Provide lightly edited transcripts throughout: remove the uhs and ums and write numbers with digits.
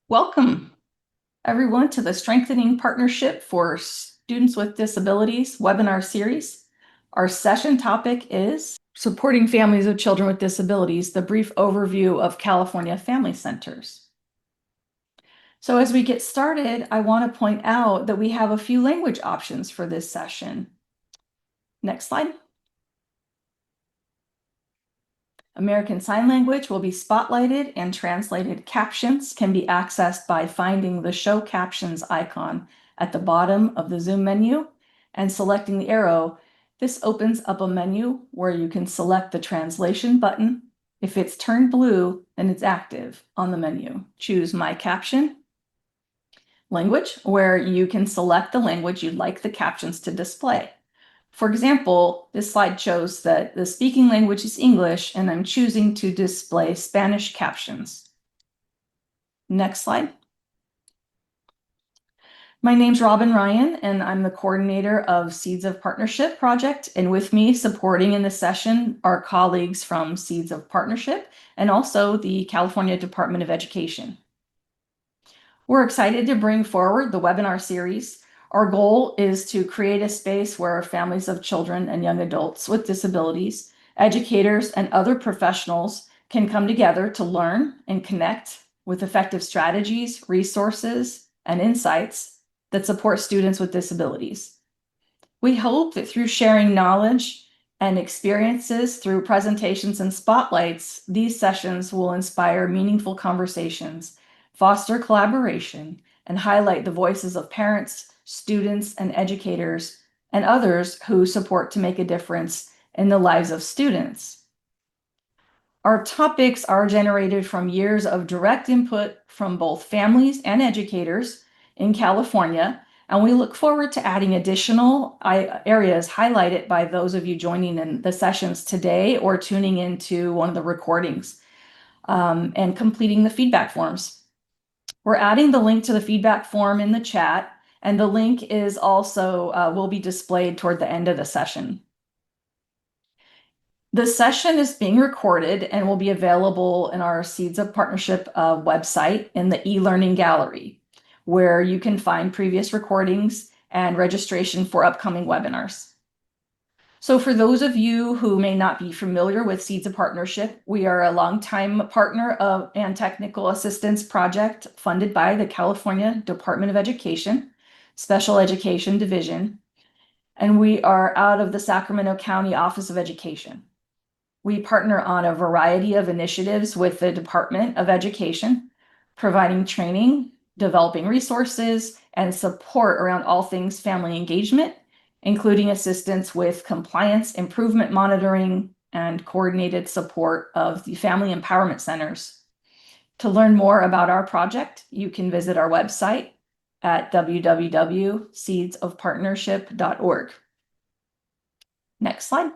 Welcome, everyone, to the Strengthening Partnership for Students with Disabilities webinar series. Our session topic is Supporting Families of Children with Disabilities, the brief overview of California Family Centers. So as we get started, I want to point out that we have a few language options for this session. Next slide. American Sign Language will be spotlighted, and translated captions can be accessed by finding the Show Captions icon at the bottom of the Zoom menu and selecting the arrow. This opens up a menu where you can select the translation button. If it's turned blue, then it's active on the menu. Choose My Caption Language, where you can select the language you'd like the captions to display. For example, this slide shows that the speaking language is English, and I'm choosing to display Spanish captions. Next slide. My name's Robin Ryan, and I'm the coordinator of Seeds of Partnership project. And with me supporting in this session are colleagues from Seeds of Partnership and also the California Department of Education. We're excited to bring forward the webinar series. Our goal is to create a space where families of children and young adults with disabilities, educators, and other professionals can come together to learn and connect with effective strategies, resources, and insights that support students with disabilities. We hope that through sharing knowledge and experiences through presentations and spotlights, these sessions will inspire meaningful conversations, foster collaboration, and highlight the voices of parents, students, and educators, and others who support to make a difference in the lives of students. Our topics are generated from years of direct input from both families and educators in California, and we look forward to adding additional areas highlighted by those of you joining in the sessions today or tuning into one of the recordings and completing the feedback forms. We're adding the link to the feedback form in the chat, and the link is also will be displayed toward the end of the session. The session is being recorded and will be available in our Seeds of Partnership website in the e-learning gallery, where you can find previous recordings and registration for upcoming webinars. So for those of you who may not be familiar with Seeds of Partnership, we are a longtime partner of and technical assistance project funded by the California Department of Education, Special Education Division, and we are out of the Sacramento County Office of Education. We partner on a variety of initiatives with the Department of Education, providing training, developing resources, and support around all things family engagement, including assistance with compliance improvement monitoring and coordinated support of the family empowerment centers. To learn more about our project, you can visit our website at www.seedsofpartnership.org. Next slide.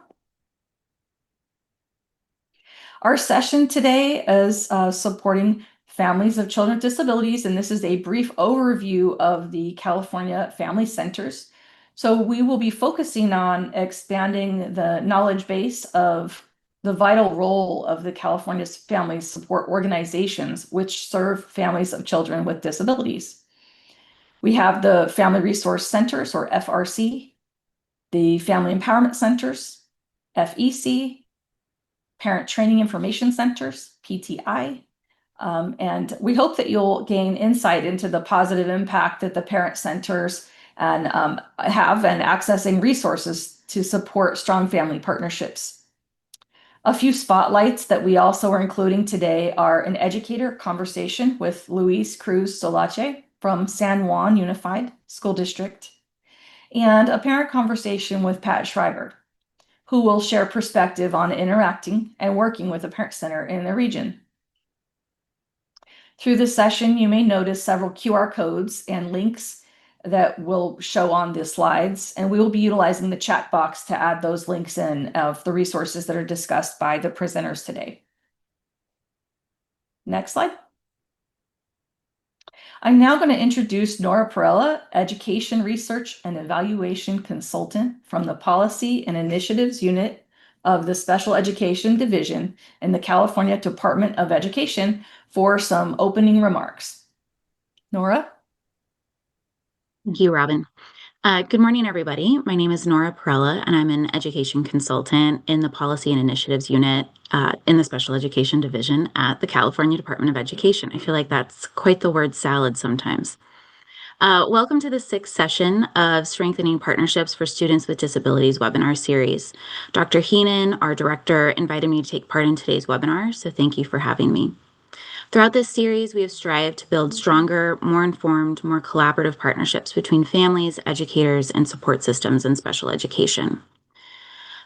Our session today is supporting families of children with disabilities, and this is a brief overview of the California Family Centers. So we will be focusing on expanding the knowledge base of the vital role of the California Family Support Organizations, which serve families of children with disabilities. We have the Family Resource Centers, or FRC, the Family Empowerment Centers, FEC, Parent Training Information Centers, PTI, and we hope that you'll gain insight into the positive impact that the parent centers and have in accessing resources to support strong family partnerships. A few spotlights that we also are including today are an educator conversation with Luis Cruz Solache from San Juan Unified School District, and a parent conversation with Pat Schreiber, who will share perspective on interacting and working with a parent center in the region. Through this session, you may notice several QR codes and links that will show on the slides, and we will be utilizing the chat box to add those links in of the resources that are discussed by the presenters today. Next slide. I'm now going to introduce Nora Perella, Education Research and Evaluation Consultant from the Policy and Initiatives Unit of the Special Education Division in the California Department of Education, for some opening remarks. Nora? Thank you, Robin. Good morning, everybody. My name is Nora Perella, and I'm an education consultant in the Policy and Initiatives Unit in the Special Education Division at the California Department of Education. I feel like that's quite the word salad sometimes. Welcome to the sixth session of Strengthening Partnerships for Students with Disabilities webinar series. Dr. Heenan, our director, invited me to take part in today's webinar, so thank you for having me. Throughout this series, we have strived to build stronger, more informed, more collaborative partnerships between families, educators, and support systems in special education.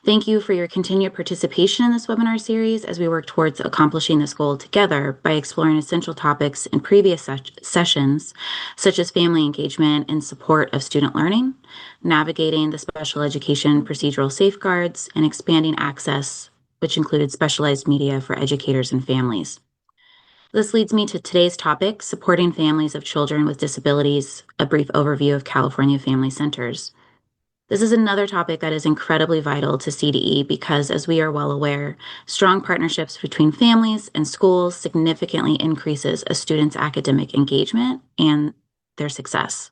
Thank you for your continued participation in this webinar series as we work towards accomplishing this goal together by exploring essential topics in previous sessions, such as family engagement and support of student learning, navigating the special education procedural safeguards, and expanding access, which included specialized media for educators and families. This leads me to today's topic, supporting families of children with disabilities, a brief overview of California Family Centers. This is another topic that is incredibly vital to CDE because, as we are well aware, strong partnerships between families and schools significantly increases a student's academic engagement and their success.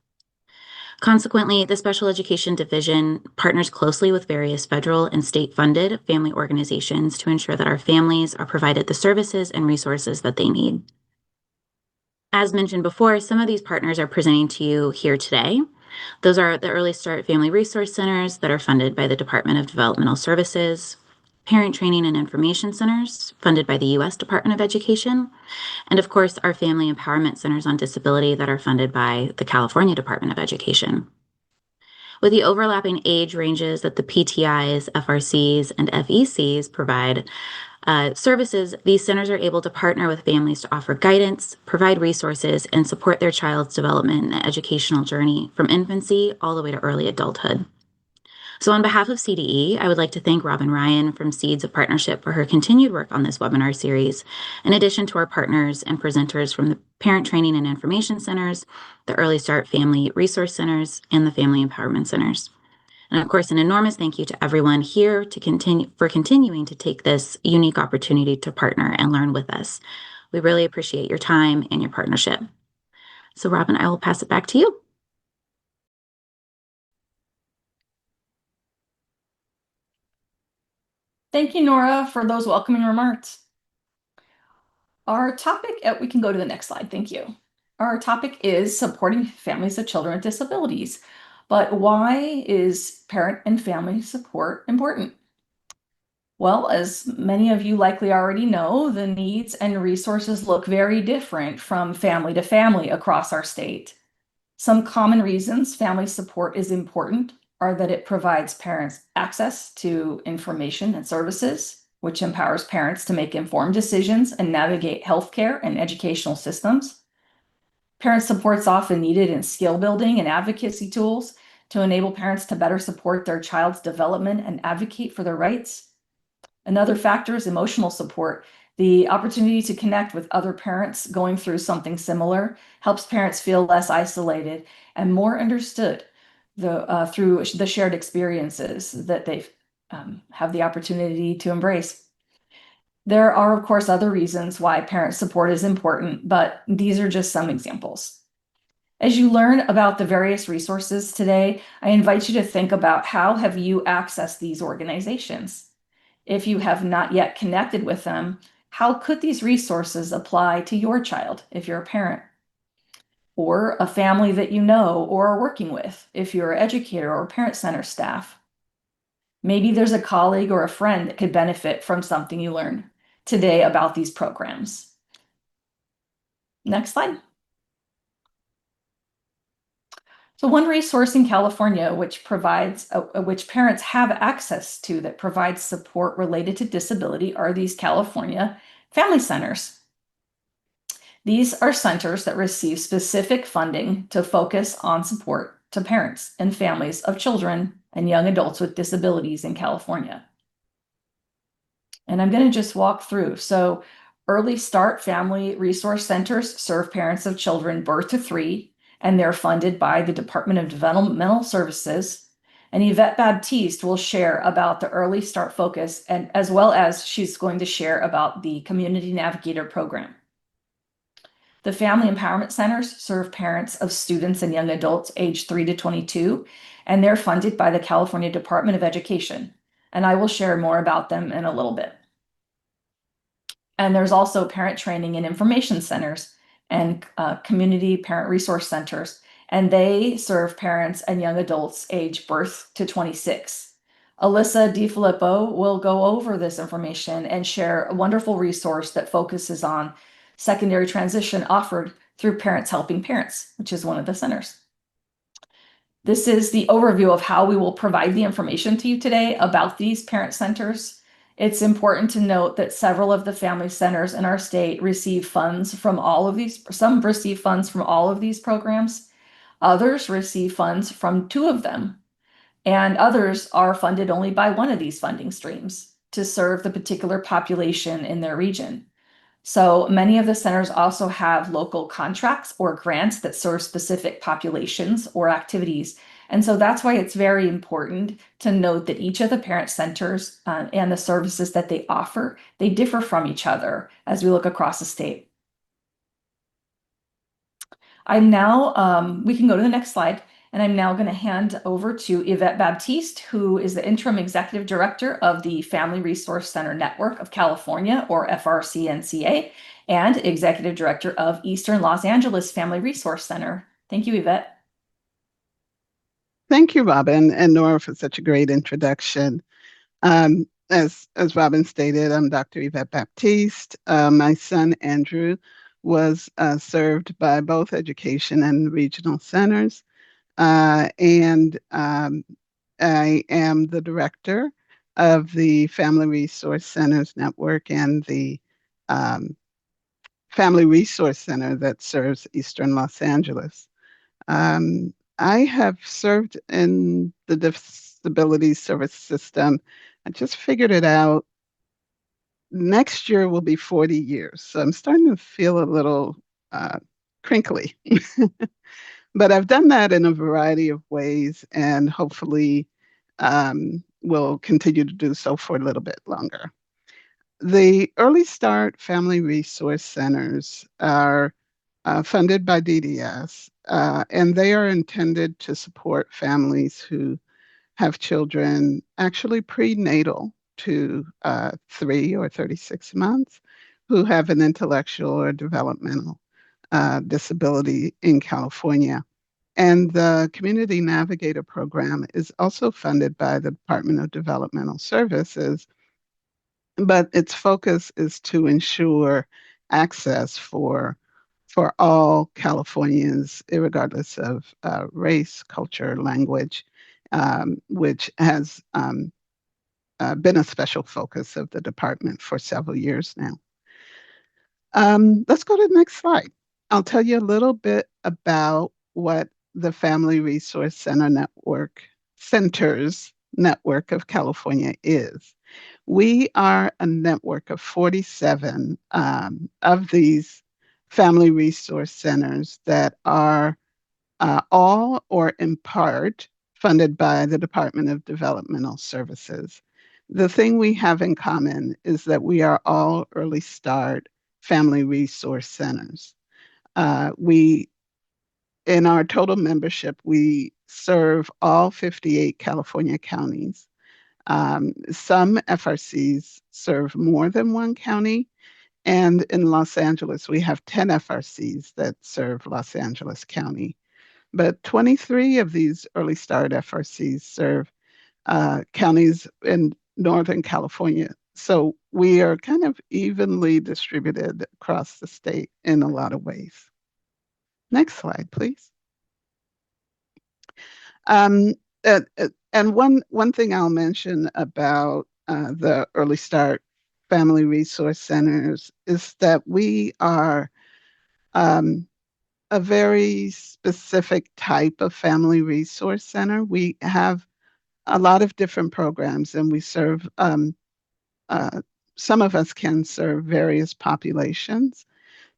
Consequently, the Special Education Division partners closely with various federal and state-funded family organizations to ensure that our families are provided the services and resources that they need. As mentioned before, some of these partners are presenting to you here today. Those are the Early Start Family Resource Centers that are funded by the Department of Developmental Services, Parent Training and Information Centers funded by the U.S. Department of Education, and of course, our Family Empowerment Centers on Disability that are funded by the California Department of Education. With the overlapping age ranges that the PTIs, FRCs, and FECs provide services, these centers are able to partner with families to offer guidance, provide resources, and support their child's development and educational journey from infancy all the way to early adulthood. So on behalf of CDE, I would like to thank Robin Ryan from Seeds of Partnership for her continued work on this webinar series, in addition to our partners and presenters from the Parent Training and Information Centers, the Early Start Family Resource Centers, and the Family Empowerment Centers. And of course, an enormous thank you to everyone here for continuing to take this unique opportunity to partner and learn with us. We really appreciate your time and your partnership. So Robin, I will pass it back to you. Thank you, Nora, for those welcoming remarks. Our topic, we can go to the next slide. Thank you. Our topic is supporting families of children with disabilities. But why is parent and family support important? Well, as many of you likely already know, the needs and resources look very different from family to family across our state. Some common reasons family support is important are that it provides parents access to information and services, which empowers parents to make informed decisions and navigate healthcare and educational systems. Parent support is often needed in skill building and advocacy tools to enable parents to better support their child's development and advocate for their rights. Another factor is emotional support. The opportunity to connect with other parents going through something similar helps parents feel less isolated and more understood through the shared experiences that they have the opportunity to embrace. There are, of course, other reasons why parent support is important, but these are just some examples. As you learn about the various resources today, I invite you to think about how have you accessed these organizations? If you have not yet connected with them, how could these resources apply to your child if you're a parent? Or a family that you know or are working with if you're an educator or parent center staff? Maybe there's a colleague or a friend that could benefit from something you learned today about these programs. Next slide. So one resource in California which parents have access to that provides support related to disability are these California Family Centers. These are centers that receive specific funding to focus on support to parents and families of children and young adults with disabilities in California. And I'm going to just walk through. So Early Start Family Resource Centers serve parents of children birth to 3, and they're funded by the Department of Developmental Services. And Yvette Baptiste will share about the Early Start focus, and as well as she's going to share about the Community Navigator program. The Family Empowerment Centers serve parents of students and young adults aged 3 to 22, and they're funded by the California Department of Education. And I will share more about them in a little bit. And there's also parent training and information centers and community parent resource centers, and they serve parents and young adults age birth to 26. Alyssa DiFilippo will go over this information and share a wonderful resource that focuses on secondary transition offered through Parents Helping Parents, which is one of the centers. This is the overview of how we will provide the information to you today about these parent centers. It's important to note that several of the family centers in our state receive funds from all of these. Some receive funds from all of these programs. Others receive funds from two of them. And others are funded only by one of these funding streams to serve the particular population in their region. So many of the centers also have local contracts or grants that serve specific populations or activities. And so that's why it's very important to note that each of the parent centers and the services that they offer, they differ from each other as we look across the state. We can go to the next slide. And I'm now going to hand over to Yvette Baptiste, who is the Interim Executive Director of the Family Resource Center Network of California, or FRCNCA, and Executive Director of Eastern Los Angeles Family Resource Center. Thank you, Yvette. Thank you, Robin and Nora, for such a great introduction. As Robin stated, I'm Dr. Yvette Baptiste. My son, Andrew, was served by both education and regional centers. And I am the director of the Family Resource Centers Network and the Family Resource Center that serves Eastern Los Angeles. I have served in the disability service system. I just figured it out. Next year will be 40 years. So I'm starting to feel a little crinkly. But I've done that in a variety of ways and hopefully will continue to do so for a little bit longer. The Early Start Family Resource Centers are funded by DDS, and they are intended to support families who have children actually prenatal to 3 or 36 months who have an intellectual or developmental disability in California. And the Community Navigator program is also funded by the Department of Developmental Services, but its focus is to ensure access for all Californians, regardless of race, culture, language, which has been a special focus of the department for several years now. Let's go to the next slide. I'll tell you a little bit about what the Family Resource Center Centers Network of California is. We are a network of 47 of these family resource centers that are all or in part funded by the Department of Developmental Services. The thing we have in common is that we are all early start family resource centers. In our total membership, we serve all 58 California counties. Some FRCs serve more than one county. And in Los Angeles, we have 10 FRCs that serve Los Angeles County. But 23 of these early start FRCs serve counties in Northern California. So we are kind of evenly distributed across the state in a lot of ways. Next slide, please. And one thing I'll mention about the Early Start Family Resource Centers is that we are a very specific type of family resource center. We have a lot of different programs, and we serve, some of us can serve various populations.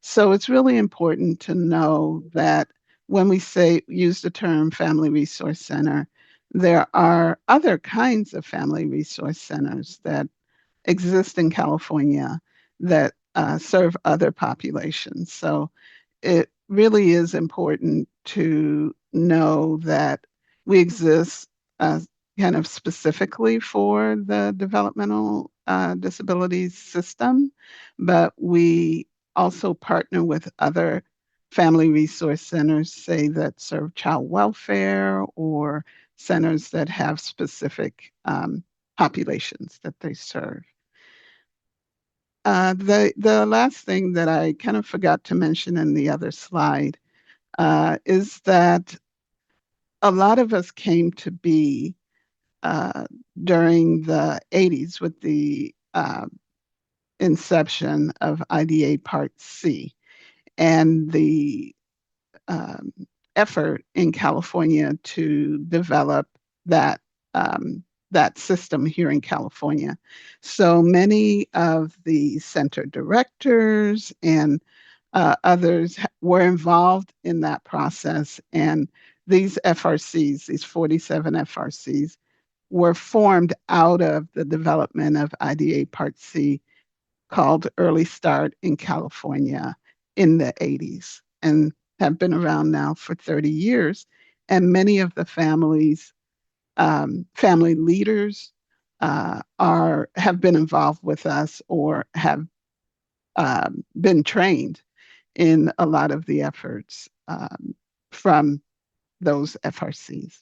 So it's really important to know that when we use the term Family Resource Center, there are other kinds of family resource centers that exist in California that serve other populations. So it really is important to know that we exist uh, kind of specifically for the developmental disabilities system, but we also partner with other family resource centers, say that serve child welfare or centers that have specific populations that they serve. The last thing that I kind of forgot to mention in the other slide is that a lot of us came to be uh, during the 80s with the inception of IDA Part C and the um, effort in California to develop that that system here in California. So many of the center directors and others were involved in that process, and these FRCs, these 47 FRCs, were formed out of the development of IDA Part C called Early Start in California in the 80s and have been around now for 30 years. And many of the family leaders have been involved with us or have been trained in a lot of the efforts from those FRCs.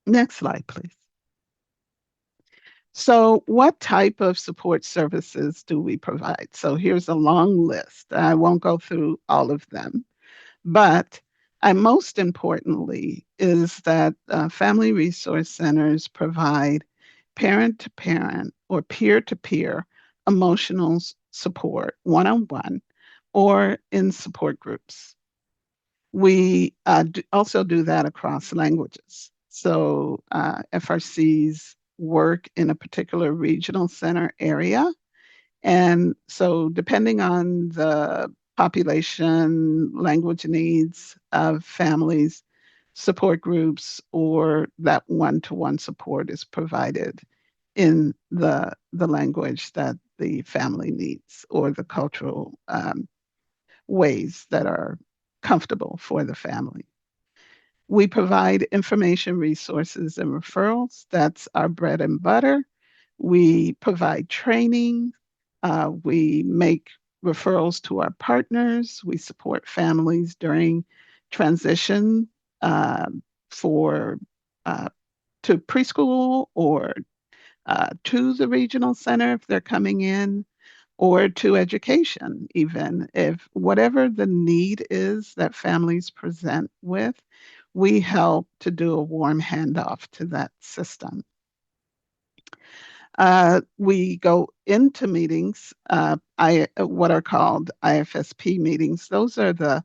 Next slide, please. So what type of support services do we provide? So here's a long list. I won't go through all of them, but most importantly is that family resource centers provide parent-to-parent or peer-to-peer emotional support, one-on-one, or in support groups. We also do that across languages. So FRCs work in a particular regional center area. And so depending on the population, language needs of families, support groups, or that one-to-one support is provided in the language that the family needs or the cultural ways that are comfortable for the family. We provide information, resources, and referrals. That's our bread and butter. We provide training. We make referrals to our partners. We support families during transition uh, for to preschool or to the regional center if they're coming in, or to education, even if whatever the need is that families present with, we help to do a warm handoff to that system. We go into meetings, what are called IFSP meetings. Those are the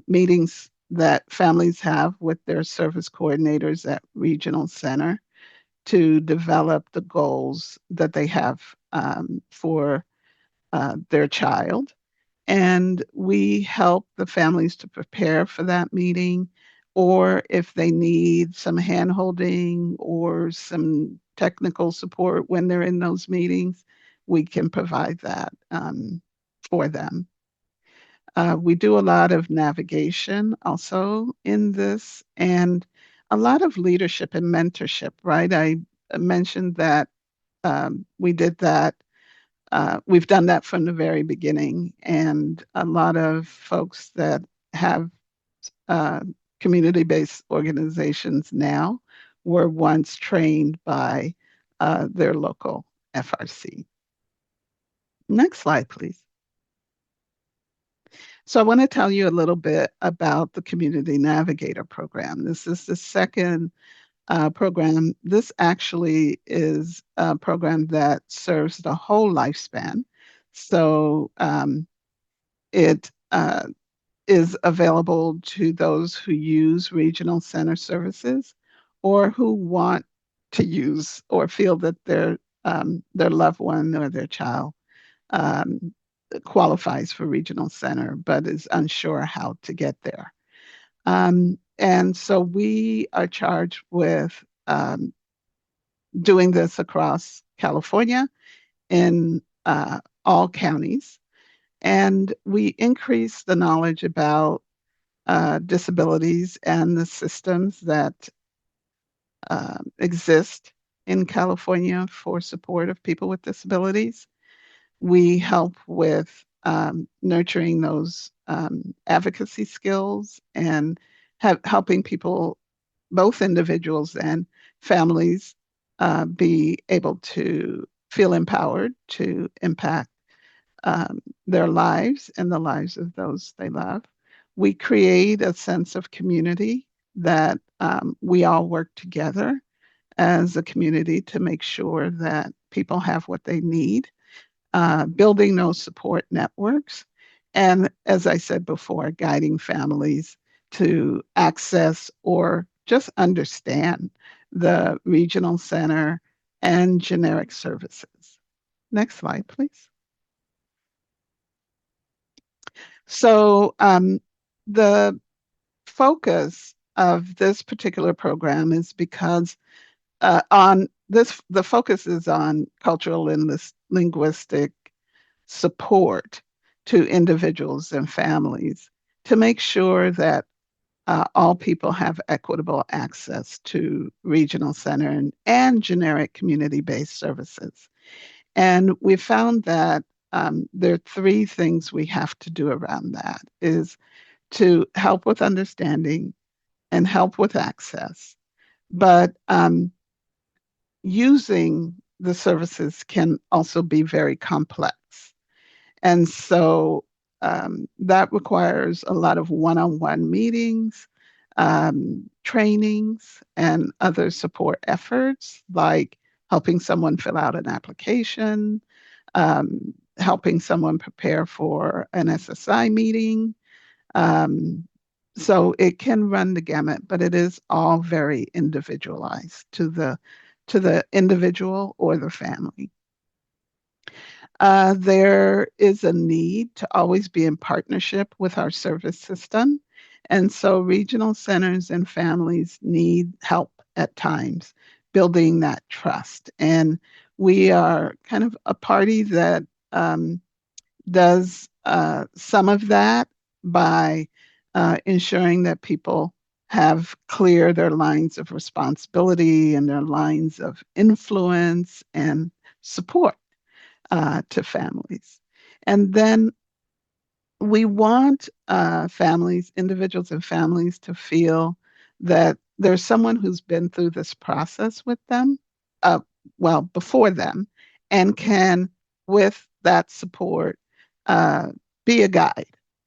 meetings that families have with their service coordinators at regional center to develop the goals that they have for their child. And we help the families to prepare for that meeting, or if they need some handholding or some technical support when they're in those meetings, we can provide that for them. We do a lot of navigation also in this and a lot of leadership and mentorship, right? I mentioned that we did that. We've done that from the very beginning, and a lot of folks that have uh, community-based organizations now were once trained by their local FRC. Next slide, please. So I want to tell you a little bit about the Community Navigator program. This is the second program. This actually is a program that serves the whole lifespan. So it is available to those who use regional center services or who want to use or feel that their loved one or their child um, qualifies for regional center but is unsure how to get there. And so we are charged with doing this across California in all counties. And we increase the knowledge about disabilities and the systems that exist in California for support of people with disabilities. We help with nurturing those advocacy skills and helping people, both individuals and families, be able to feel empowered to impact their lives and the lives of those they love. We create a sense of community that we all work together as a community to make sure that people have what they need, building those support networks. And as I said before, guiding families to access or just understand the regional center and generic services. Next slide, please. So the focus of this particular program is because on this, the focus is on cultural and linguistic support to individuals and families to make sure that all people have equitable access to regional center and generic community-based services. And we found that there are three things we have to do around that is to help with understanding and help with access. But using the services can also be very complex. And so that requires a lot of one-on-one meetings, trainings, and other support efforts like helping someone fill out an application, helping someone prepare for an SSI meeting. So it can run the gamut, but it is all very individualized to the individual or the family. There is a need to always be in partnership with our service system. And so regional centers and families need help at times building that trust. And we are kind of a party that does some of that by ensuring that people have clear their lines of responsibility and their lines of influence and support to families. And then we want families, individuals and families to feel that there's someone who's been through this process with them, well, before them, and can, with that support, uh, be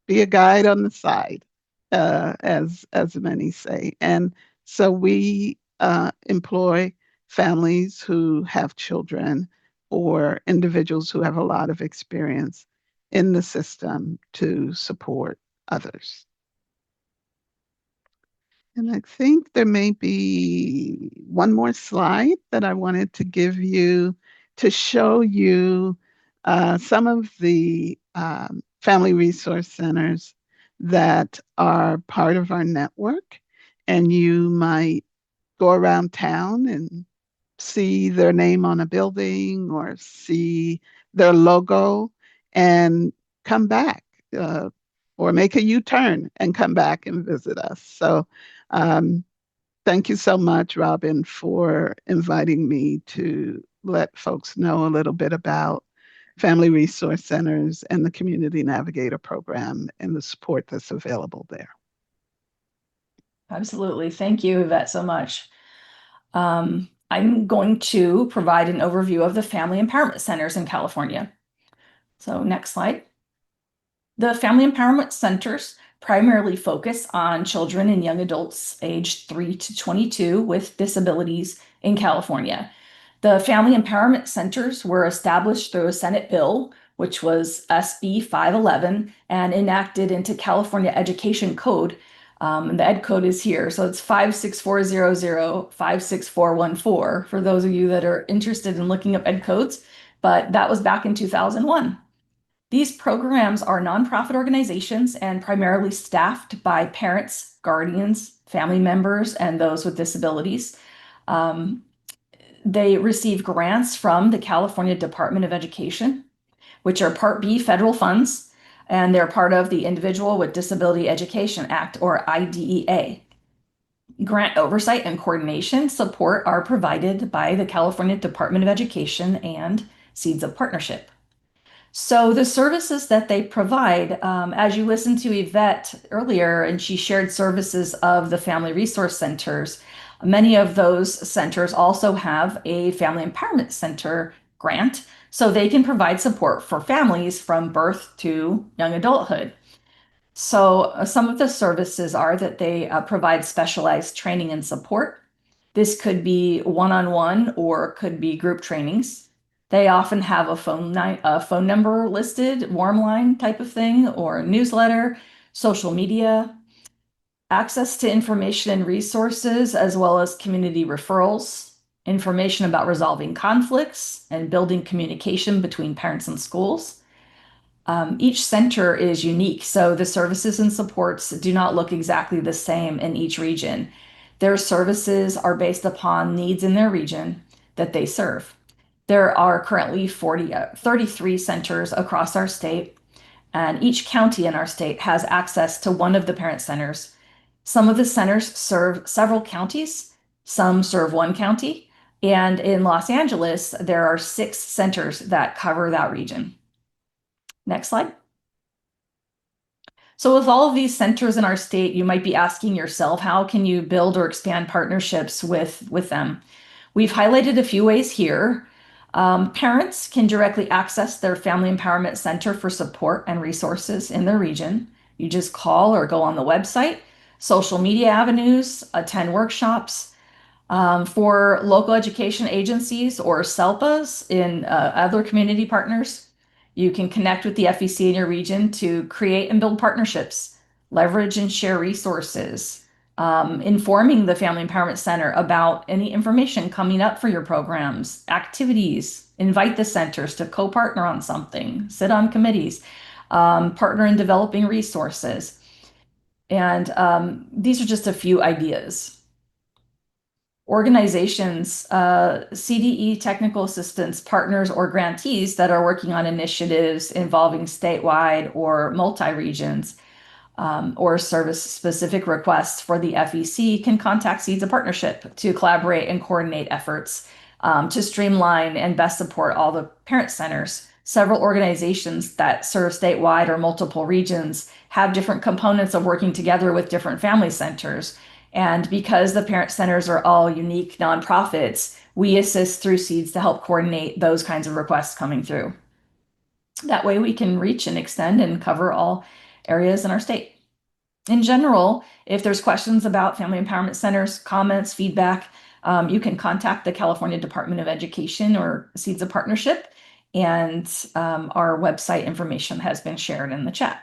be a guide on the side, as many say. And so we employ families who have children or individuals who have a lot of experience in the system to support others. And I think there may be one more slide that I wanted to give you to show you some of the family resource centers that are part of our network. And you might go around town and see their name on a building or see their logo and come back or make a U-turn and come back and visit us. So um, thank you so much, Robin, for inviting me to let folks know a little bit about Family Resource Centers and the Community Navigator Program and the support that's available there. Absolutely. Thank you, Yvette, so much. I'm going to provide an overview of the Family Empowerment Centers in California. So next slide. The Family Empowerment Centers primarily focus on children and young adults aged 3 to 22 with disabilities in California. The Family Empowerment Centers were established through a Senate bill, which was SB 511, and enacted into California Education Code. And the Ed code is here. So it's 56400, 56414 for those of you that are interested in looking up Ed codes. But that was back in 2001. These programs are nonprofit organizations and primarily staffed by parents, guardians, family members, and those with disabilities. They receive grants from the California Department of Education, which are Part B federal funds. and they're part of the Individual with Disability Education Act, or IDEA. Grant oversight and coordination support are provided by the California Department of Education and Seeds of Partnership. So the services that they provide, as you listened to Yvette earlier, and she shared services of the Family Resource Centers, many of those centers also have a Family Empowerment Center grant, so they can provide support for families from birth to young adulthood. So some of the services are that they provide specialized training and support. This could be one-on-one or could be group trainings. They often have a phone number listed, warm line type of thing, or a newsletter, social media, access to information and resources, as well as community referrals, information about resolving conflicts and building communication between parents and schools. Each center is unique, so the services and supports do not look exactly the same in each region. Their services are based upon needs in their region that they serve. There are currently 33 centers across our state, and each county in our state has access to one of the parent centers. Some of the centers serve several counties, some serve one county, and in Los Angeles, there are 6 centers that cover that region. Next slide. So with all of these centers in our state, you might be asking yourself, how can you build or expand partnerships with them? We've highlighted a few ways here. Parents can directly access their Family Empowerment Center for support and resources in their region. You just call or go on the website, social media avenues, attend workshops. For local education agencies or SELPAs in other community partners, you can connect with the FEC in your region to create and build partnerships, leverage and share resources, informing the Family Empowerment Center about any information coming up for your programs, activities, invite the centers to co-partner on something, sit on committees, partner in developing resources. And these are just a few ideas. Organizations, CDE technical assistants, partners, or grantees that are working on initiatives involving statewide or multi-regions or service-specific requests for the FEC can contact Seeds of Partnership to collaborate and coordinate efforts to streamline and best support all the parent centers. Several organizations that serve statewide or multiple regions have different components of working together with different family centers. And because the parent centers are all unique nonprofits, we assist through Seeds to help coordinate those kinds of requests coming through. That way we can reach and extend and cover all areas in our state. In general, if there's questions about Family Empowerment Centers, comments, feedback, you can contact the California Department of Education or Seeds of Partnership, and our website information has been shared in the chat.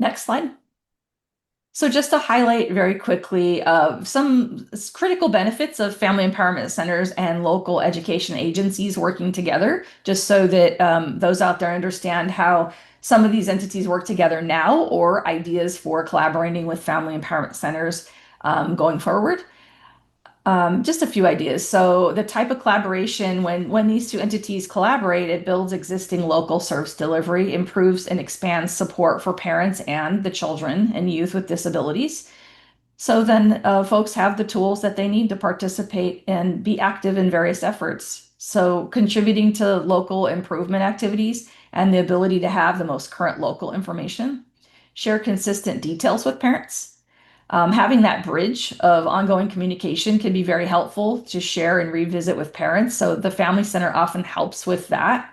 Next slide. So just to highlight very quickly some critical benefits of Family Empowerment Centers and local education agencies working together, just so that those out there understand how some of these entities work together now, or ideas for collaborating with Family Empowerment Centers going forward. Just a few ideas. So the type of collaboration, when these two entities collaborate, it builds existing local service delivery, improves and expands support for parents and the children and youth with disabilities. So then folks have the tools that they need to participate and be active in various efforts. So contributing to local improvement activities and the ability to have the most current local information, share consistent details with parents. Having that bridge of ongoing communication can be very helpful to share and revisit with parents. So the Family Center often helps with that.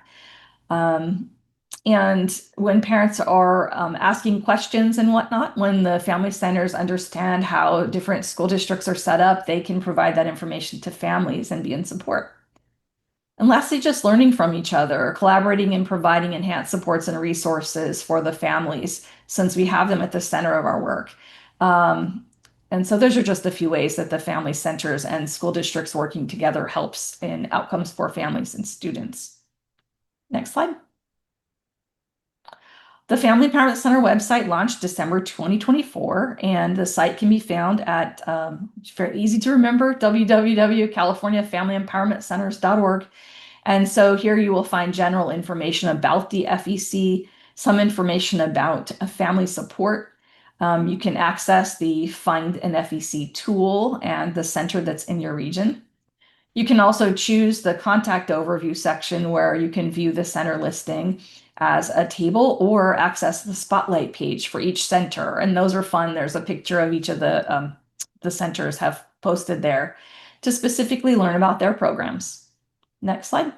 And when parents are asking questions and whatnot, when the Family Centers understand how different school districts are set up, they can provide that information to families and be in support. And lastly, just learning from each other, collaborating and providing enhanced supports and resources for the families, since we have them at the center of our work. And so those are just a few ways that the Family Centers and school districts working together helps in outcomes for families and students. Next slide. The Family Empowerment Center website launched December 2024, and the site can be found at, very easy to remember, www.californiafamilyempowermentcenters.org. And so here you will find general information about the FEC, some information about family support. You can access the Find an FEC tool and the center that's in your region. You can also choose the contact overview section where you can view the center listing as a table or access the spotlight page for each center. And those are fun. There's a picture of each of the centers have posted there to specifically learn about their programs. Next slide.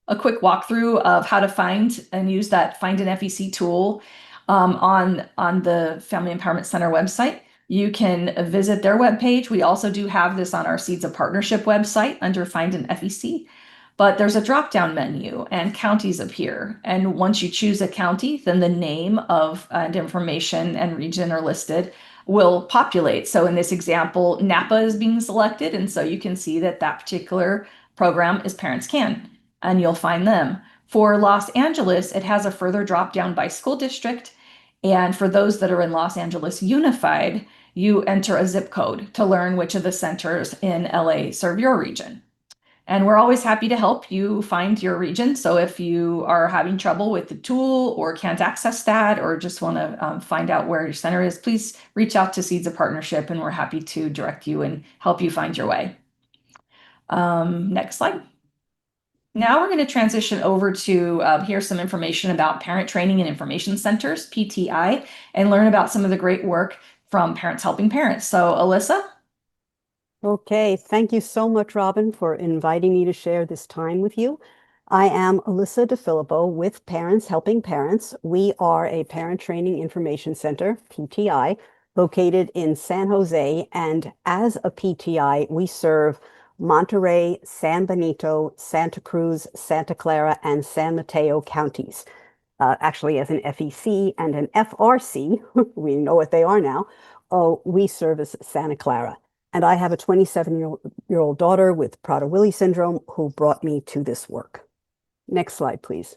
A quick walkthrough of how to find and use that Find an FEC tool on the Family Empowerment Center website. You can visit their webpage. We also do have this on our Seeds of Partnership website under Find an FEC. But there's a drop-down menu and counties appear. And once you choose a county, then the name of and information and region are listed will populate. So in this example, Napa is being selected. And so you can see that that particular program is Parents Can, and you'll find them. For Los Angeles, it has a further drop-down by school district. And for those that are in Los Angeles Unified, you enter a zip code to learn which of the centers in LA serve your region. And we're always happy to help you find your region. So if you are having trouble with the tool or can't access that or just want to find out where your center is, please reach out to Seeds of Partnership and we're happy to direct you and help you find your way. Next slide. Now we're going to transition over to hear some information about Parent Training and Information Centers, PTI, and learn about some of the great work from Parents Helping Parents. So Alyssa? Okay, thank you so much, Robin, for inviting me to share this time with you. I am Alyssa DeFilippo with Parents Helping Parents. We are a Parent Training Information Center, PTI, located in San Jose. And as a PTI, we serve Monterey, San Benito, Santa Cruz, Santa Clara, and San Mateo counties. Actually, as an FEC and an FRC, we know what they are now, we service Santa Clara. And I have a 27-year-old daughter with Prader-Willi syndrome who brought me to this work. Next slide, please.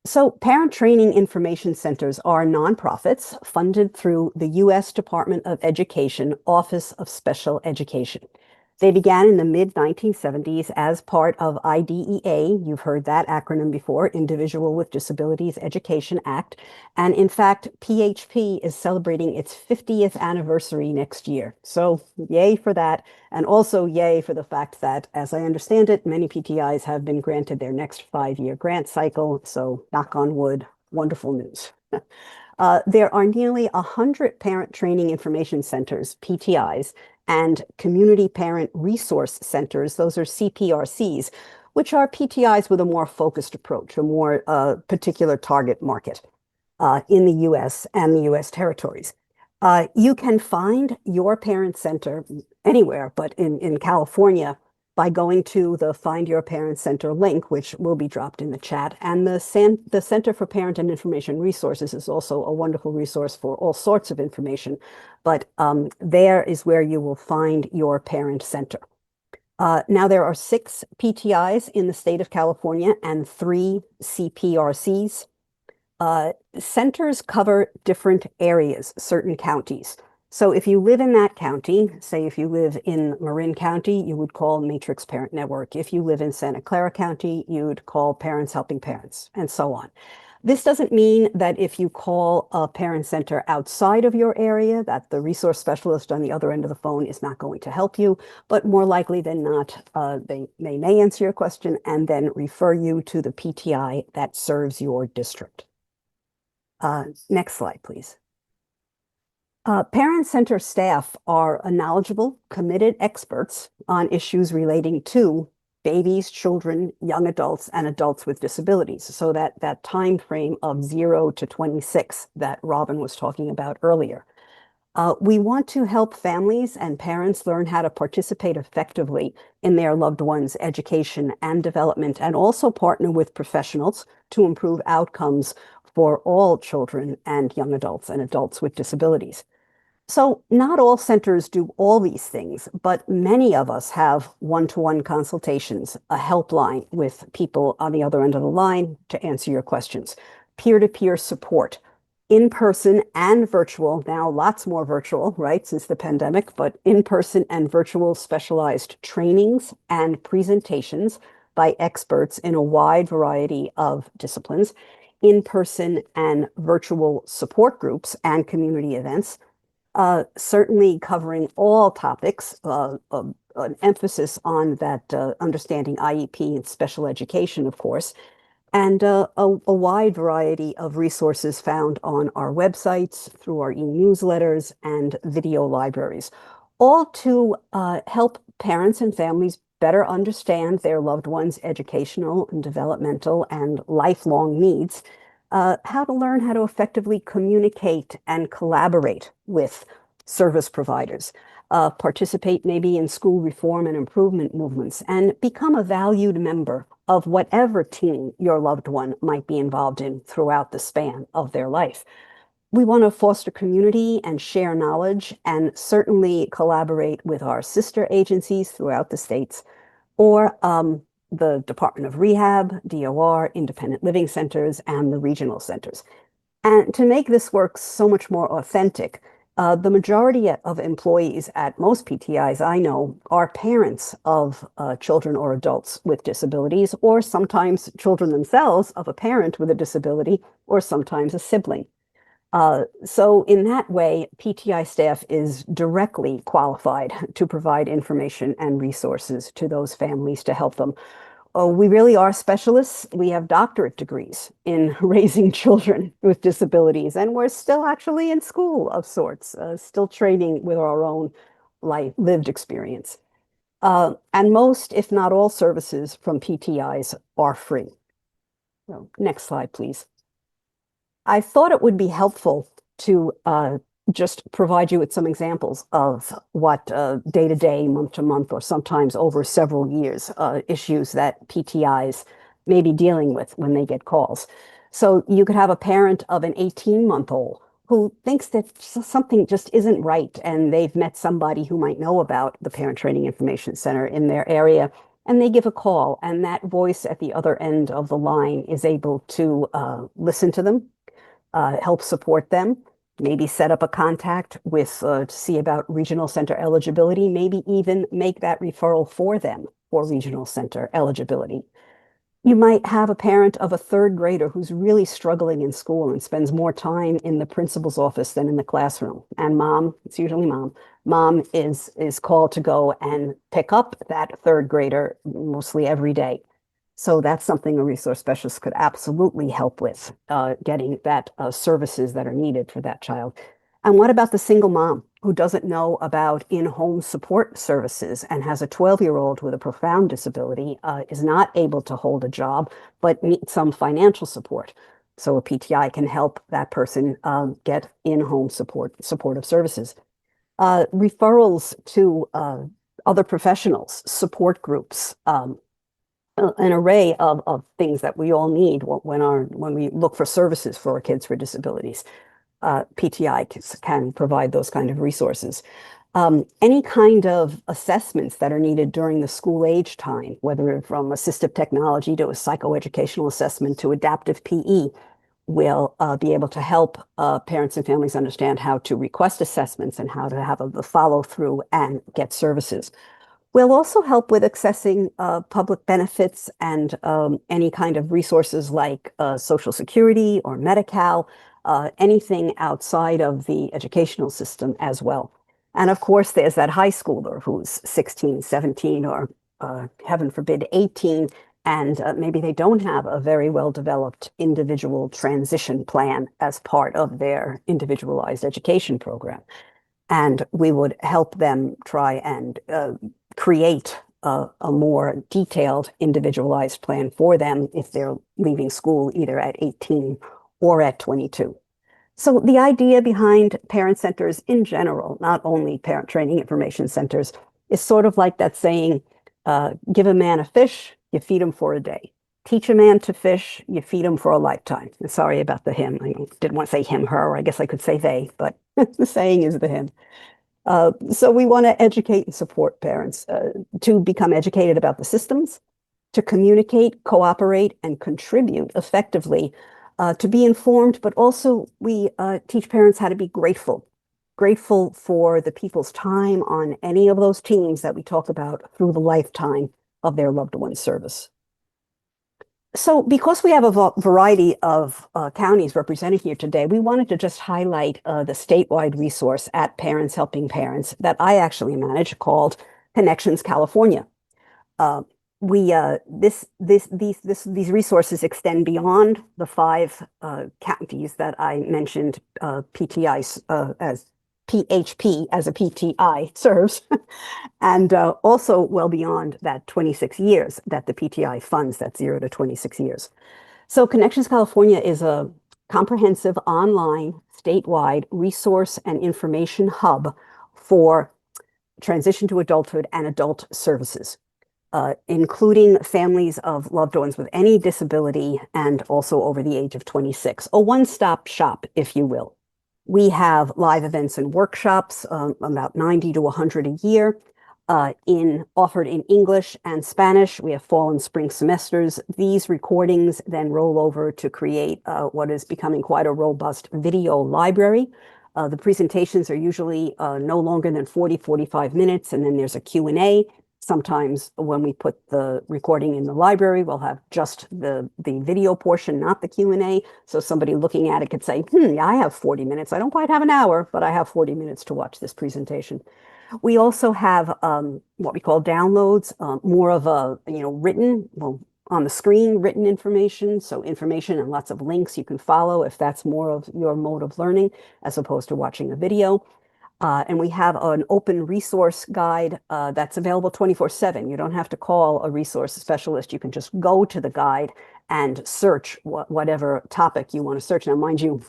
So Parent Training Information Centers are nonprofits funded through the U.S. Department of Education, Office of Special Education. They began in the mid-1970s as part of IDEA. You've heard that acronym before, Individual with Disabilities Education Act. And in fact, PHP is celebrating its 50th anniversary next year. So yay for that. And also yay for the fact that, as I understand it, many PTIs have been granted their next 5-year grant cycle. So knock on wood, wonderful news. There are nearly 100 parent training information centers, PTIs, and community parent resource centers, those are CPRCs, which are PTIs with a more focused approach, a more particular target market in the US and the US territories. You can find your parent center anywhere, but in California, by going to the Find Your Parent Center link, which will be dropped in the chat. And the Center for Parent and Information Resources is also a wonderful resource for all sorts of information. But there is where you will find your parent center. Now, there are 6 PTIs in the state of California and 3 CPRCs. Centers cover different areas, certain counties. So if you live in that county, say if you live in Marin County, you would call Matrix Parent Network. If you live in Santa Clara County, you'd call Parents Helping Parents, and so on. This doesn't mean that if you call a parent center outside of your area, that the resource specialist on the other end of the phone is not going to help you, but more likely than not, they may answer your question and then refer you to the PTI that serves your district. Next slide, please. Parent center staff are knowledgeable, committed experts on issues relating to babies, children, young adults, and adults with disabilities. So that time frame of 0 to 26 that Robin was talking about earlier. We want to help families and parents learn how to participate effectively in their loved ones' education and development, and also partner with professionals to improve outcomes for all children and young adults and adults with disabilities. So not all centers do all these things, but many of us have one-to-one consultations, a helpline with people on the other end of the line to answer your questions, peer-to-peer support, in-person and virtual, now lots more virtual, right, since the pandemic, but in-person and virtual specialized trainings and presentations by experts in a wide variety of disciplines, in-person and virtual support groups and community events, certainly covering all topics, an emphasis on that understanding IEP and special education, of course, and a wide variety of resources found on our websites, through our e-newsletters and video libraries, all to help parents and families better understand their loved ones' educational and developmental and lifelong needs, how to learn how to effectively communicate and collaborate with service providers, participate maybe in school reform and improvement movements, and become a valued member of whatever team your loved one might be involved in throughout the span of their life. We want to foster community and share knowledge, and certainly collaborate with our sister agencies throughout the states, or the Department of Rehab, DOR, independent living centers, and the regional centers. And to make this work so much more authentic, the majority of employees at most PTIs I know are parents of children or adults with disabilities, or sometimes children themselves of a parent with a disability, or sometimes a sibling. So in that way, PTI staff is directly qualified to provide information and resources to those families to help them. Oh, we really are specialists. We have doctorate degrees in raising children with disabilities, and we're still actually in school of sorts, still training with our own lived experience. And most, if not all, services from PTIs are free. So, next slide, please. I thought it would be helpful to just provide you with some examples of what day to day, month to month, or sometimes over several years, issues that PTIs may be dealing with when they get calls. So you could have a parent of an 18-month-old who thinks that something just isn't right, and they've met somebody who might know about the Parent Training Information Center in their area, and they give a call, and that voice at the other end of the line is able to listen to them, help support them, maybe set up a contact with to see about regional center eligibility, maybe even make that referral for them for regional center eligibility. You might have a parent of a third grader who's really struggling in school and spends more time in the principal's office than in the classroom. And mom, it's usually mom is called to go and pick up that third grader mostly every day. So that's something a resource specialist could absolutely help with, getting that services that are needed for that child. And what about the single mom who doesn't know about in-home support services and has a 12-year-old with a profound disability, is not able to hold a job, but needs some financial support? So a PTI can help that person get in-home supportive services. Referrals to other professionals, support groups, an array of things that we all need when we look for services for our kids with disabilities. PTI can provide those kind of resources. Any kind of assessments that are needed during the school age time, whether from assistive technology to a psychoeducational assessment to adaptive PE, will be able to help parents and families understand how to request assessments and how to have the follow through and get services. We'll also help with accessing public benefits and any kind of resources like Social Security or Medi-Cal, anything outside of the educational system as well. And of course, there's that high schooler who's 16, 17, or heaven forbid, 18, and maybe they don't have a very well-developed individual transition plan as part of their individualized education program. And we would help them try and create a more detailed, individualized plan for them if they're leaving school either at 18 or at 22. So the idea behind parent centers in general, not only parent training information centers, is sort of like that saying, give a man a fish, you feed him for a day. Teach a man to fish, you feed him for a lifetime. I'm sorry about the him. I didn't want to say him, her. I guess I could say they, but the saying is the him. So we want to educate and support parents to become educated about the systems, to communicate, cooperate, and contribute effectively, to be informed, but also we teach parents how to be grateful for the people's time on any of those teams that we talk about through the lifetime of their loved one's service. So because we have a variety of counties represented here today, we wanted to just highlight the statewide resource at Parents Helping Parents that I actually manage called Connections California. Uh, these resources extend beyond the 5 counties that I mentioned, PTIs as PHP as a PTI serves, and also well beyond that 26 years that the PTI funds, that 0 to 26 years. So Connections California is a comprehensive online statewide resource and information hub for transition to adulthood and adult services, including families of loved ones with any disability and also over the age of 26, a one-stop shop, if you will. We have live events and workshops, about 90 to 100 a year, offered in English and Spanish. We have fall and spring semesters. These recordings then roll over to create what is becoming quite a robust video library. The presentations are usually no longer than 45 minutes, and then there's a Q&A. Sometimes when we put the recording in the library, we'll have just the video portion, not the Q&A. So somebody looking at it could say, yeah, I have 40 minutes. I don't quite have an hour, but I have 40 minutes to watch this presentation. We also have what we call downloads, more of a, written, well, on the screen, written information. So information and lots of links you can follow if that's more of your mode of learning as opposed to watching a video. And we have an open resource guide that's available 24/7. You don't have to call a resource specialist. You can just go to the guide and search whatever topic you want to search. Now, mind you,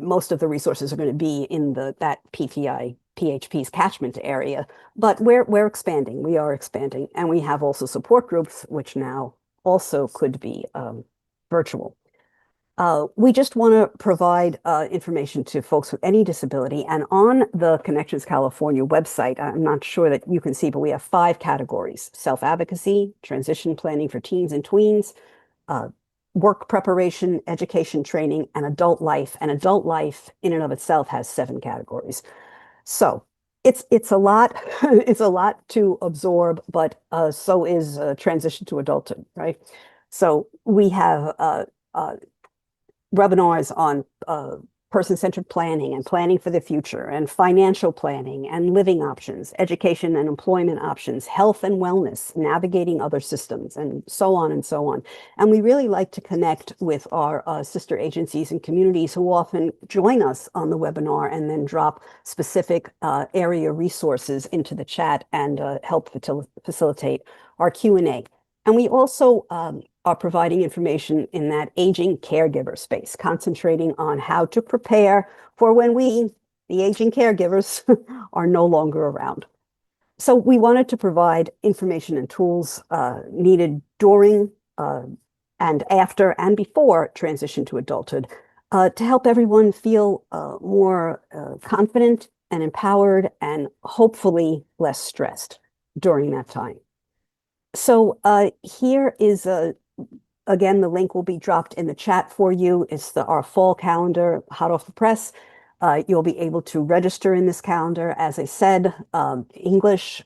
most of the resources are going to be in that PTI PHP's catchment area, but we're expanding. We are expanding, and we have also support groups, which now also could be virtual. We just want to provide information to folks with any disability. And on the Connections California website, I'm not sure that you can see, but we have 5 categories: self-advocacy, transition planning for teens and tweens, work preparation, education training, and adult life. And adult life in and of itself has 7 categories. So it's a lot, it's a lot to absorb, but so is transition to adulthood, right? So we have webinars on person-centered planning and planning for the future, and financial planning and living options, education and employment options, health and wellness, navigating other systems, and so on and so on. And we really like to connect with our sister agencies and communities who often join us on the webinar and then drop specific area resources into the chat and help facilitate our Q&A. And we also are providing information in that aging caregiver space, concentrating on how to prepare for when the aging caregivers, are no longer around. So we wanted to provide information and tools needed during and after and before transition to adulthood to help everyone feel more confident and empowered and hopefully less stressed during that time. So here is again, the link will be dropped in the chat for you. It's our fall calendar, hot off the press. You'll be able to register in this calendar. As I said, English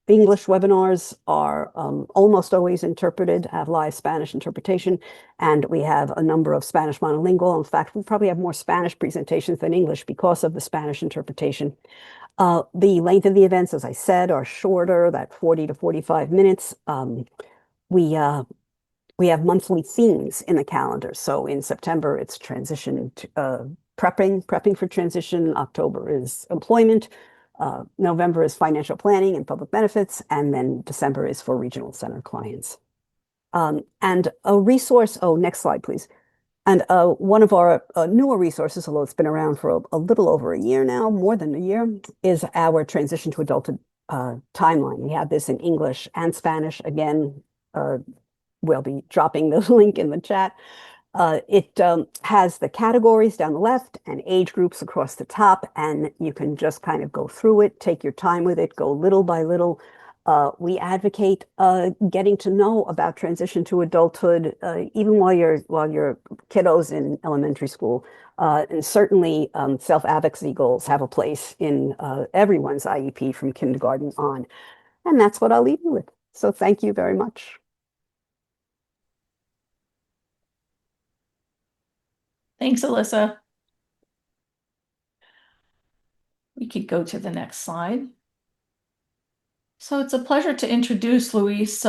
webinars are almost always interpreted, have live Spanish interpretation, and we have a number of Spanish monolingual. In fact, we probably have more Spanish presentations than English because of the Spanish interpretation. The length of the events, as I said, are shorter, that 40 to 45 minutes. We have monthly themes in the calendar. So in September, it's transition to prepping for transition. October is employment. November is financial planning and public benefits. And then December is for regional center clients. And a resource, next slide, please. And one of our newer resources, although it's been around for a little over a year now, more than a year, is our transition to adulthood timeline. We have this in English and Spanish. Again, we'll be dropping the link in the chat. It has the categories down the left and age groups across the top, and you can just kind of go through it, take your time with it, go little by little. We advocate getting to know about transition to adulthood, even while you're kiddos in elementary school. And certainly self-advocacy goals have a place in everyone's IEP from kindergarten on. And that's what I'll leave you with. So thank you very much. Thanks, Alyssa. We could go to the next slide. So it's a pleasure to introduce Luis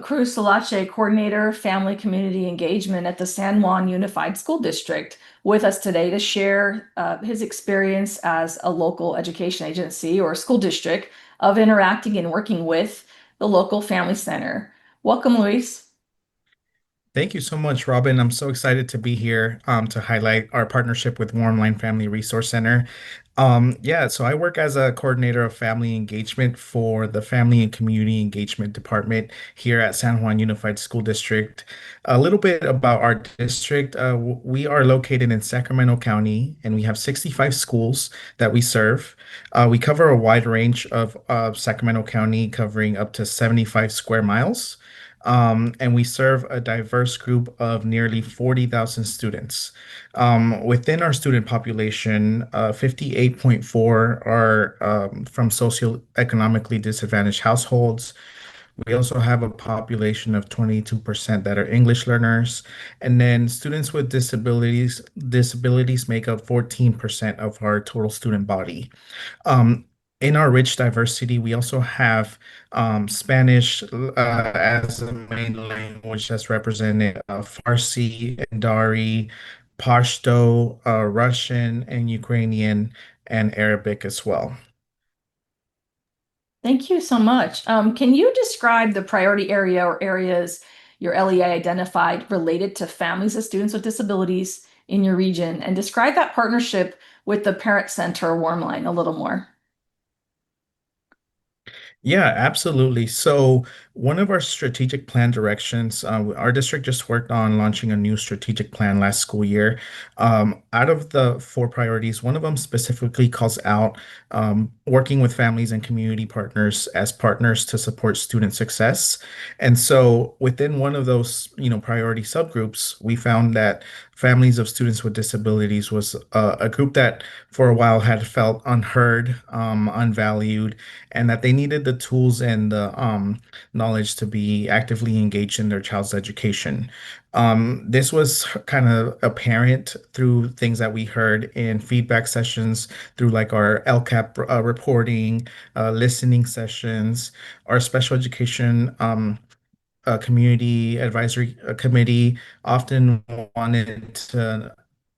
Cruz Solache, Coordinator, Family Community Engagement at the San Juan Unified School District, with us today to share his experience as a local education agency or school district of interacting and working with the local family center. Welcome, Luis. Thank you so much, Robin. I'm so excited to be here to highlight our partnership with Warm Line Family Resource Center. Yeah, so I work as a coordinator of family engagement for the Family and Community Engagement Department here at San Juan Unified School District. A little bit about our district. We are located in Sacramento County and we have 65 schools that we serve. We cover a wide range of Sacramento County, covering up to 75 square miles. And we serve a diverse group of nearly 40,000 students. Within our student population, 58.4 are from socioeconomically disadvantaged households. We also have a population of 22% that are English learners. And then students with disabilities make up 14% of our total student body. Um, in our rich diversity, we also have Spanish as a main language that's represented, Farsi, Dari, Pashto, Russian, and Ukrainian, and Arabic as well. Thank you so much. Can you describe the priority area or areas your LEA identified related to families of students with disabilities in your region, and describe that partnership with the Parent Center Warmline a little more? Yeah, absolutely. So, one of our strategic plan directions, our district just worked on launching a new strategic plan last school year. Out of the four priorities, one of them specifically calls out working with families and community partners as partners to support student success. And so, within one of those, priority subgroups, we found that families of students with disabilities was a group that for a while had felt unheard, unvalued, and that they needed the tools and the knowledge to be actively engaged in their child's education. This was kind of apparent through things that we heard in feedback sessions, through like our LCAP reporting, listening sessions, our special education community advisory committee often wanted to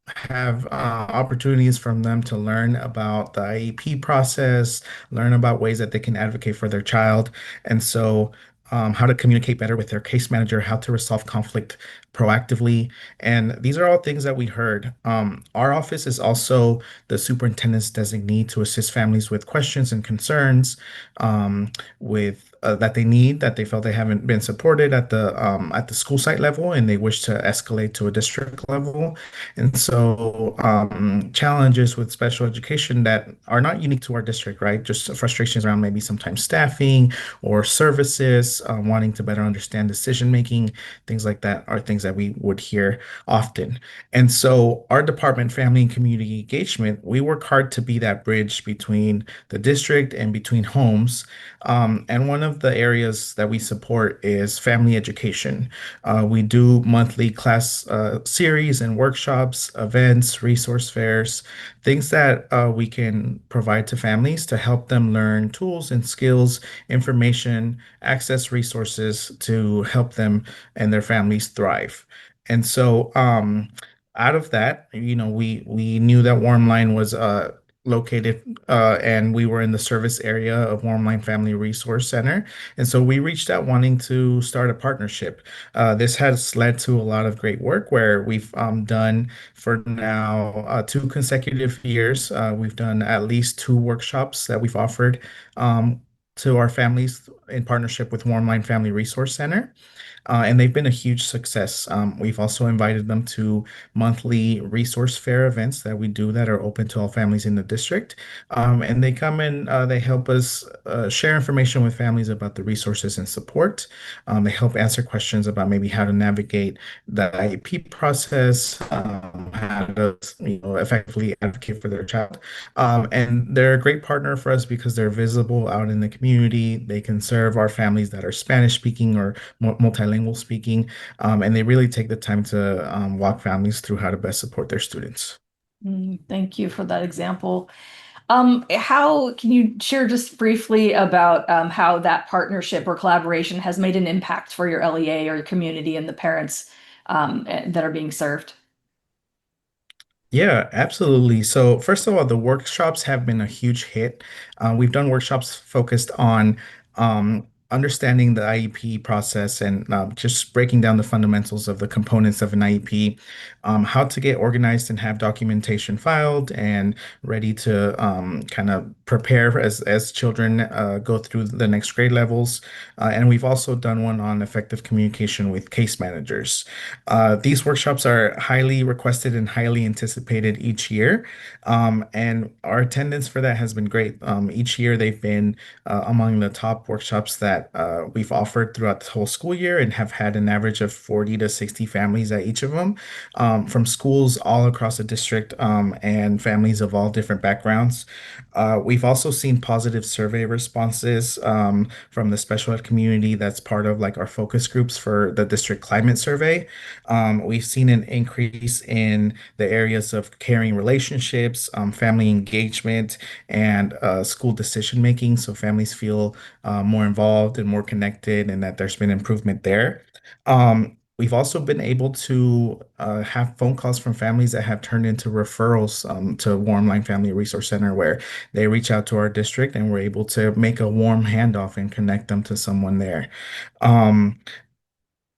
have opportunities from them to learn about the IEP process, learn about ways that they can advocate for their child. And so, how to communicate better with their case manager, how to resolve conflict proactively. And these are all things that we heard. Our office is also the superintendent's designee to assist families with questions and concerns with that they need, that they felt they haven't been supported at the school site level, and they wish to escalate to a district level. And so, challenges with special education that are not unique to our district, right? Just frustrations around maybe sometimes staffing or services, wanting to better understand decision making, things like that are things that we would hear often. And so, our department, Family and Community Engagement, we work hard to be that bridge between the district and between homes. And one of the areas that we support is family education. We do monthly class series and workshops, events, resource fairs, things that we can provide to families to help them learn tools and skills, information, access resources to help them and their families thrive. And so, out of that, we knew that Warmline was located and we were in the service area of Warmline Family Resource Center. And so we reached out wanting to start a partnership. This has led to a lot of great work where we've done for now 2 consecutive years. We've done at least 2 workshops that we've offered to our families in partnership with Warmline Family Resource Center. and they've been a huge success. We've also invited them to monthly resource fair events that we do that are open to all families in the district. And they come and they help us share information with families about the resources and support. They help answer questions about maybe how to navigate the IEP process, how to effectively advocate for their child. And they're a great partner for us because they're visible out in the community. They can serve our families that are Spanish speaking or multilingual speaking, and they really take the time to walk families through how to best support their students. Thank you for that example. How can you share just briefly about how that partnership or collaboration has made an impact for your LEA or your community and the parents that are being served? Yeah, absolutely. So, first of all, the workshops have been a huge hit. We've done workshops focused on understanding the IEP process and just breaking down the fundamentals of the components of an IEP, how to get organized and have documentation filed and ready to kind of prepare as children go through the next grade levels. And we've also done one on effective communication with case managers. These workshops are highly requested and highly anticipated each year. And our attendance for that has been great. Each year, they've been among the top workshops that we've offered throughout the whole school year and have had an average of 40 to 60 families at each of them, from schools all across the district, and families of all different backgrounds. We've also seen positive survey responses from the special ed community that's part of like our focus groups for the district climate survey. We've seen an increase in the areas of caring relationships, family engagement, and school decision making. So families feel more involved and more connected, and that there's been improvement there. We've also been able to have phone calls from families that have turned into referrals to Warm Line Family Resource Center, where they reach out to our district and we're able to make a warm handoff and connect them to someone there. Um,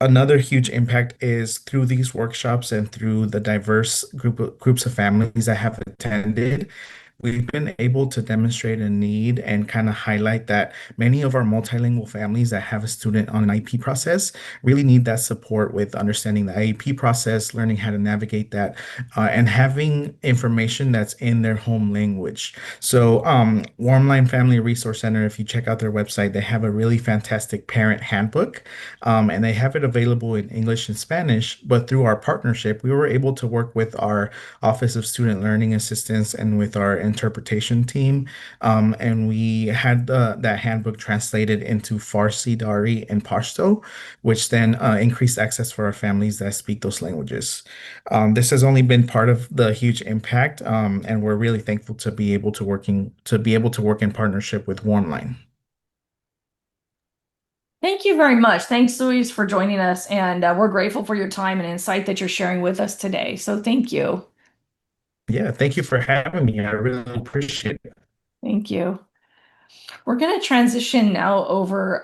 Another huge impact is through these workshops and through the diverse groups of families that have attended. We've been able to demonstrate a need and kind of highlight that many of our multilingual families that have a student on an IEP process really need that support with understanding the IEP process, learning how to navigate that, and having information that's in their home language. So, Warmline Family Resource Center, if you check out their website, they have a really fantastic parent handbook, and they have it available in English and Spanish. But through our partnership, we were able to work with our Office of Student Learning Assistance and with our interpretation team. And we had that handbook translated into Farsi, Dari, and Pashto, which then increased access for our families that speak those languages. This has only been part of the huge impact, and we're really thankful to be able to work in partnership with Warmline. Thank you very much. Thanks, Louise, for joining us, and we're grateful for your time and insight that you're sharing with us today. So thank you. Yeah, thank you for having me. I really appreciate it. Thank you. We're going to transition now over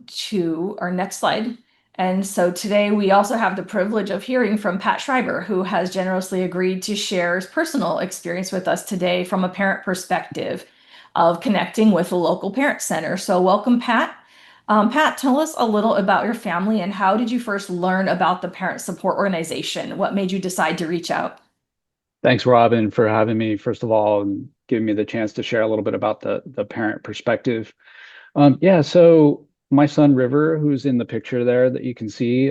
to our next slide. And so today we also have the privilege of hearing from Pat Schreiber, who has generously agreed to share his personal experience with us today from a parent perspective of connecting with a local parent center. So welcome, Pat. Pat, tell us a little about your family and how did you first learn about the parent support organization? What made you decide to reach out? Thanks, Robin, for having me, first of all, and giving me the chance to share a little bit about the parent perspective. Yeah, so my son River, who's in the picture there that you can see,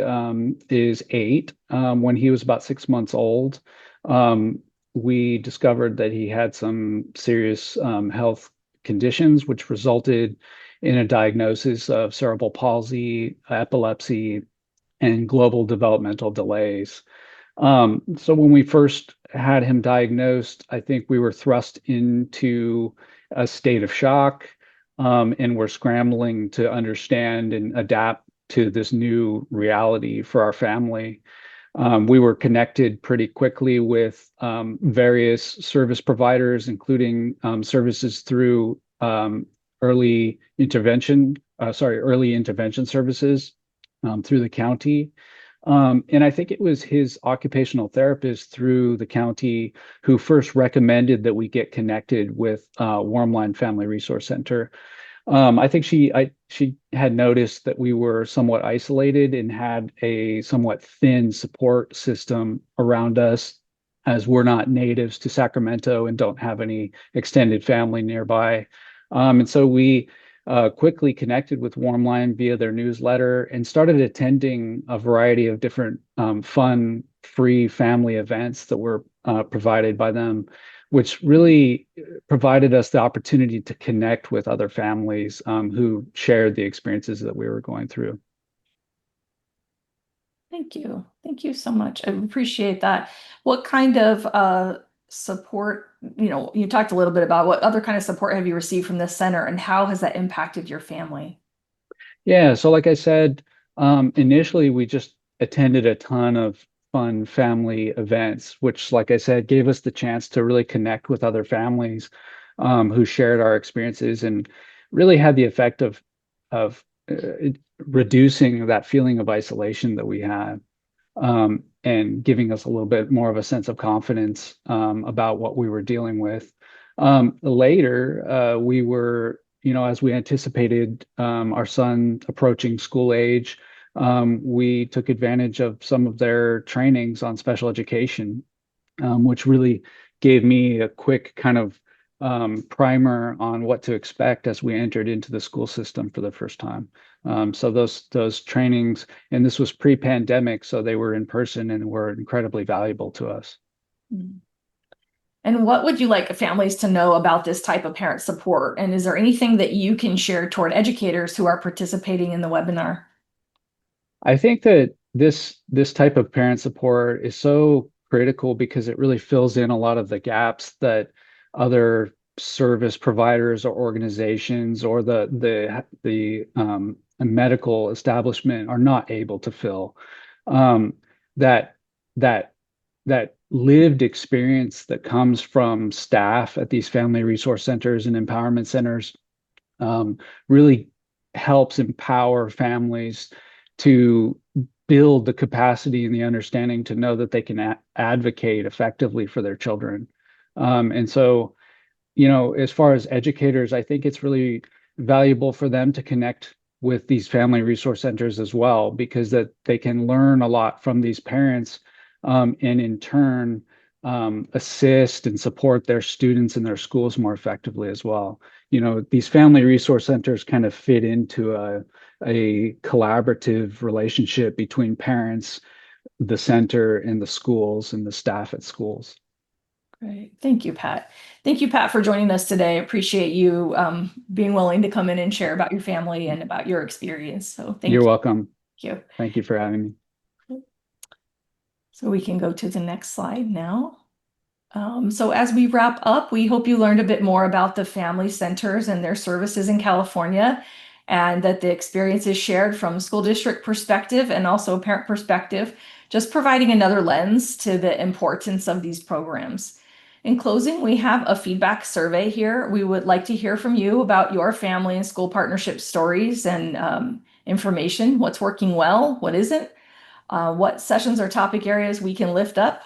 is 8. When he was about 6 months old, we discovered that he had some serious health conditions, which resulted in a diagnosis of cerebral palsy, epilepsy, and global developmental delays. So when we first had him diagnosed, I think we were thrust into a state of shock, and we're scrambling to understand and adapt to this new reality for our family. We were connected pretty quickly with various service providers, including services through early intervention services through the county. And I think it was his occupational therapist through the county who first recommended that we get connected with Warmline Family Resource Center. I think she had noticed that we were somewhat isolated and had a somewhat thin support system around us, as we're not natives to Sacramento and don't have any extended family nearby. And so we quickly connected with Warmline via their newsletter and started attending a variety of different fun, free family events that were provided by them, which really provided us the opportunity to connect with other families who shared the experiences that we were going through. Thank you. Thank you so much. I appreciate that. What kind of support, you talked a little bit about what other kind of support have you received from this center and how has that impacted your family? Yeah, so like I said, initially we just attended a ton of fun family events, which, like I said, gave us the chance to really connect with other families who shared our experiences and really had the effect of reducing that feeling of isolation that we had, and giving us a little bit more of a sense of confidence about what we were dealing with. Later, we were, as we anticipated our son approaching school age, we took advantage of some of their trainings on special education, which really gave me a quick kind of primer on what to expect as we entered into the school system for the first time. So those trainings, and this was pre-pandemic, so they were in person and were incredibly valuable to us. And what would you like families to know about this type of parent support? And is there anything that you can share toward educators who are participating in the webinar? I think that this type of parent support is so critical because it really fills in a lot of the gaps that other service providers or organizations or the medical establishment are not able to fill. That that that lived experience that comes from staff at these family resource centers and empowerment centers really helps empower families to build the capacity and the understanding to know that they can advocate effectively for their children. And so, as far as educators, I think it's really valuable for them to connect with these family resource centers as well, because that they can learn a lot from these parents, and in turn assist and support their students in their schools more effectively as well. These family resource centers kind of fit into a collaborative relationship between parents, the center, and the schools and the staff at schools. Great. Thank you, Pat. Thank you, Pat, for joining us today. I appreciate you being willing to come in and share about your family and about your experience. So thank you. You're welcome. Thank you. Thank you for having me. So we can go to the next slide now. So as we wrap up, we hope you learned a bit more about the family centers and their services in California, and that the experience is shared from school district perspective and also parent perspective, just providing another lens to the importance of these programs. In closing, we have a feedback survey here. We would like to hear from you about your family and school partnership stories and information. What's working well? What isn't? What sessions or topic areas we can lift up?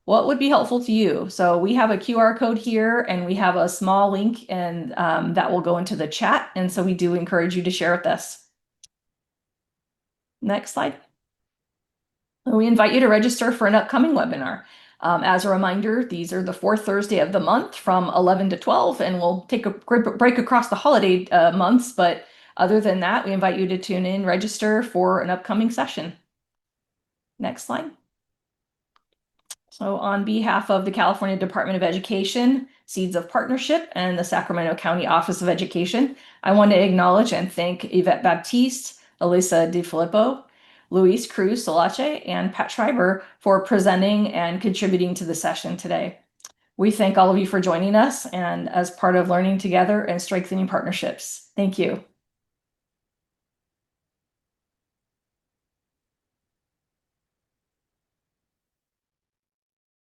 What would be helpful to you? So we have a QR code here and we have a small link, and that will go into the chat. And so we do encourage you to share with us. Next slide. We invite you to register for an upcoming webinar. As a reminder, these are the fourth Thursday of the month from 11 to 12, and we'll take a break across the holiday months. But other than that, we invite you to tune in, register for an upcoming session. Next slide. So on behalf of the California Department of Education, Seeds of Partnership, and the Sacramento County Office of Education, I want to acknowledge and thank Yvette Baptiste, Elisa DiFilippo, Luis Cruz Solace, and Pat Schreiber for presenting and contributing to the session today. We thank all of you for joining us and as part of learning together and strengthening partnerships. Thank you.